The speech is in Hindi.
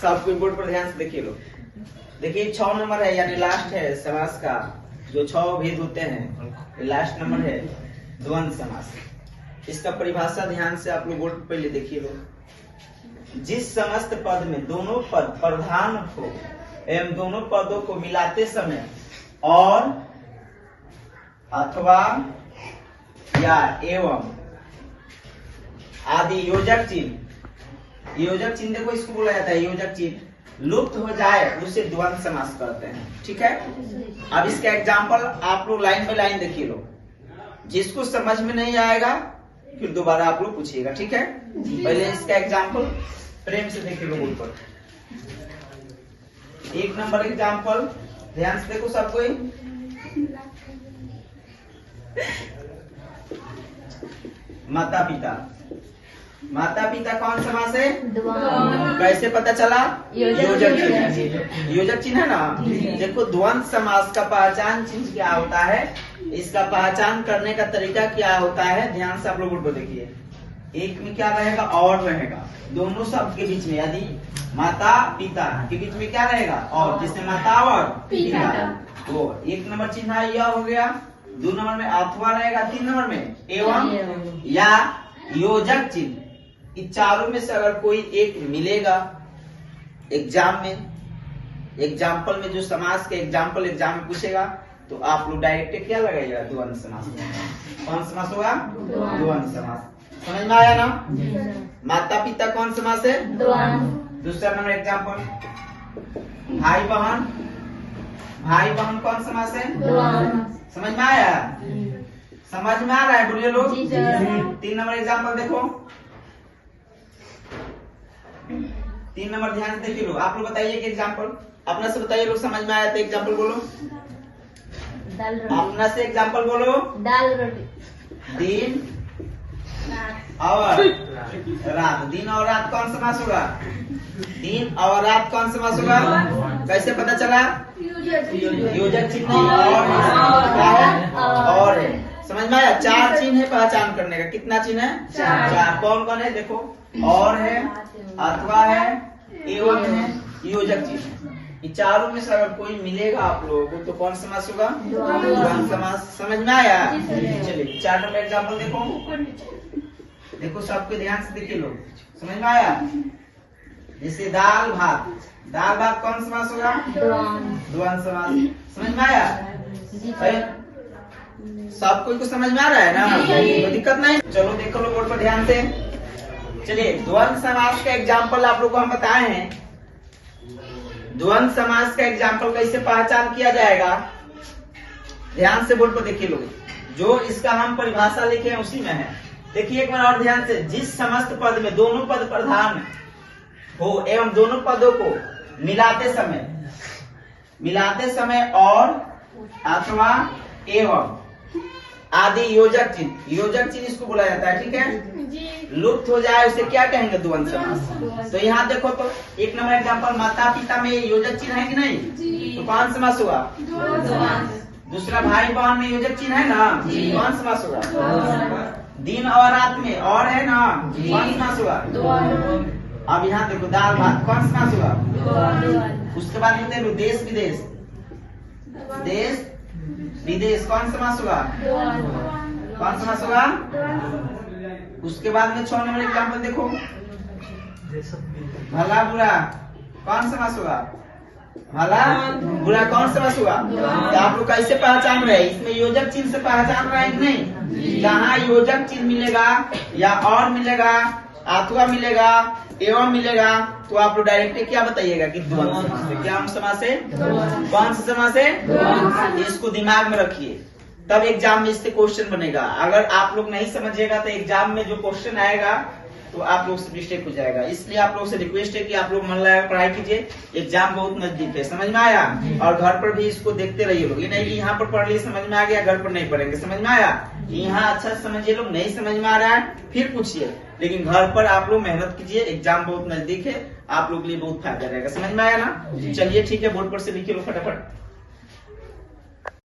सब कोई बोर्ड पर ध्यान से देखिए लोग। देखिए 6 नंबर है, यानी लास्ट है समास का जो 6 भेद होते हैं, लास्ट नंबर है द्वंद्व समास। इसका परिभाषा ध्यान से आप लोग बोर्ड पर पहले देखिए लोग। जिस समस्त पद में दोनों पद प्रधान हो एवं दोनों पदों को मिलाते समय और अथवा या एवं आदि योजक चिन्ह देखो इसको बोला जाता है योजक चिन्ह लुप्त हो जाए उसे द्वंद्व समास कहते हैं। ठीक है, अब इसका एग्जाम्पल आप लोग लाइन बाय लाइन देखिए लोग। जिसको समझ में नहीं आएगा फिर दोबारा आप लोग पूछिएगा। ठीक है, पहले इसका एग्जाम्पल प्रेम से देखिए लोग ऊपर। 1 नंबर एग्जाम्पल ध्यान से देखो सब कोई। माता पिता, माता पिता कौन समास है? कैसे पता चला? योजक चिन्ह, योजक चिन्ह है ना। देखो द्वंद्व समास का पहचान चिन्ह क्या होता है, इसका पहचान करने का तरीका क्या होता है, ध्यान से आप लोग देखिए। एक में क्या रहेगा? और रहेगा। दोनों शब्द के बीच में यदि माता पिता के बीच में क्या रहेगा? और, जिससे माता और पिता। तो 1 नंबर चिन्ह यह हो गया। 2 नंबर में अथवा रहेगा। 3 नंबर में एवं या योजक चिन्ह। इन चारों में से अगर कोई एक मिलेगा एग्जाम में, एग्जाम्पल में जो समास के एग्जाम्पल एग्जाम में पूछेगा तो आप लोग डायरेक्ट क्या लगाइएगा? द्वंद्व समास। कौन समास होगा? द्वंद्व समास। समझ में आया ना? माता पिता कौन समास है? दूसरा नंबर एग्जाम्पल भाई बहन, भाई बहन कौन समास है? समझ में आया? समझ में आ रहा है? बोलिए लोग। 3 नंबर एग्जाम्पल देखो। 3 नंबर ध्यान से देखिए लोग। आप लोग बताइए कि एग्जाम्पल अपना से बताइए लोग। समझ में आया तो एग्जाम्पल बोलो। अपना से एग्जाम्पल बोलो। दाल रोटी। दिन और रात। दिन और रात कौन समास होगा? दिन और रात कौन समास होगा? कैसे पता चला? योजक चिन्ह और है। समझ में आया? 4 चिन्ह है पहचान करने का। कितना चिन्ह है? 4। कौन कौन है देखो? और है, अथवा है, एवं है, योजक चिन्ह। ये चारों में से अगर कोई मिलेगा आप लोगों को तो कौन समास होगा? द्वंद्व समास। समझ में आया? चलिए 4 नंबर एग्जाम्पल देखो। देखो सबके ध्यान से देखिए लोग। समझ में आया? जैसे दाल भात, दाल भात कौन समास होगा? द्वंद्व समास। समझ में आया? सब कोई को समझ में आ रहा है ना? कोई दिक्कत नहीं। चलो देखो लोग बोर्ड पर ध्यान से। चलिए द्वंद्व समास का एग्जाम्पल आप लोग को हम बताए हैं। द्वंद्व समास का एग्जाम्पल कैसे पहचान किया जाएगा, ध्यान से बोर्ड पर देखिए लोग। जो इसका हम परिभाषा लिखे हैं उसी में है। देखिए एक बार और ध्यान से। जिस समस्त पद में दोनों पद प्रधान हो एवं दोनों पदों को मिलाते समय और अथवा एवं आदि योजक चिन्ह इसको बोला जाता है। ठीक है, लुप्त हो जाए उसे क्या कहेंगे? द्वंद्व समास। तो यहाँ देखो तो 1 नंबर एग्जाम्पल माता पिता में योजक चिन्ह है कि नहीं? तो कौन समास होगा? दूसरा भाई बहन में योजक चिन्ह है ना? कौन समास होगा? दिन और रात में और है ना? कौन समास होगा? अब यहाँ देखो दाल भात कौन समास होगा? उसके बाद में देखो देश विदेश, देश विदेश कौन समास होगा? कौन समास होगा? उसके बाद में 6 नंबर एग्जाम्पल देखो। भला बुरा कौन समास होगा? भला बुरा कौन समास होगा? तो आप लोग कैसे पहचान रहे? इसमें योजक चिन्ह से पहचान रहे हैं कि नहीं? जहाँ योजक चिन्ह मिलेगा या और मिलेगा, अथवा मिलेगा, एवं मिलेगा तो आप लोग डायरेक्ट क्या बताइएगा कि द्वंद्व समास है। क्या समास है? कौन सा समास है? इसको दिमाग में रखिए, तब एग्जाम में इससे क्वेश्चन बनेगा। अगर आप लोग नहीं समझिएगा तो एग्जाम में जो क्वेश्चन आएगा तो आप लोग से मिस्टेक हो जाएगा। इसलिए आप लोग से रिक्वेस्ट है कि आप लोग मन लगा पढ़ाई कीजिए। एग्जाम बहुत नजदीक है। समझ में आया? और घर पर भी इसको देखते रहिए लोग। ये नहीं कि यहाँ पर पढ़ लिए समझ में आ गया घर पर नहीं पढ़ेंगे। समझ में आया? यहाँ अच्छा समझिए लोग, नहीं समझ में आ रहा है फिर पूछिए, लेकिन घर पर आप लोग मेहनत कीजिए। एग्जाम बहुत नजदीक है, आप लोग के लिए बहुत फायदा रहेगा। समझ में आया ना? चलिए ठीक है, बोर्ड पर से लिखिए लोग फटाफट।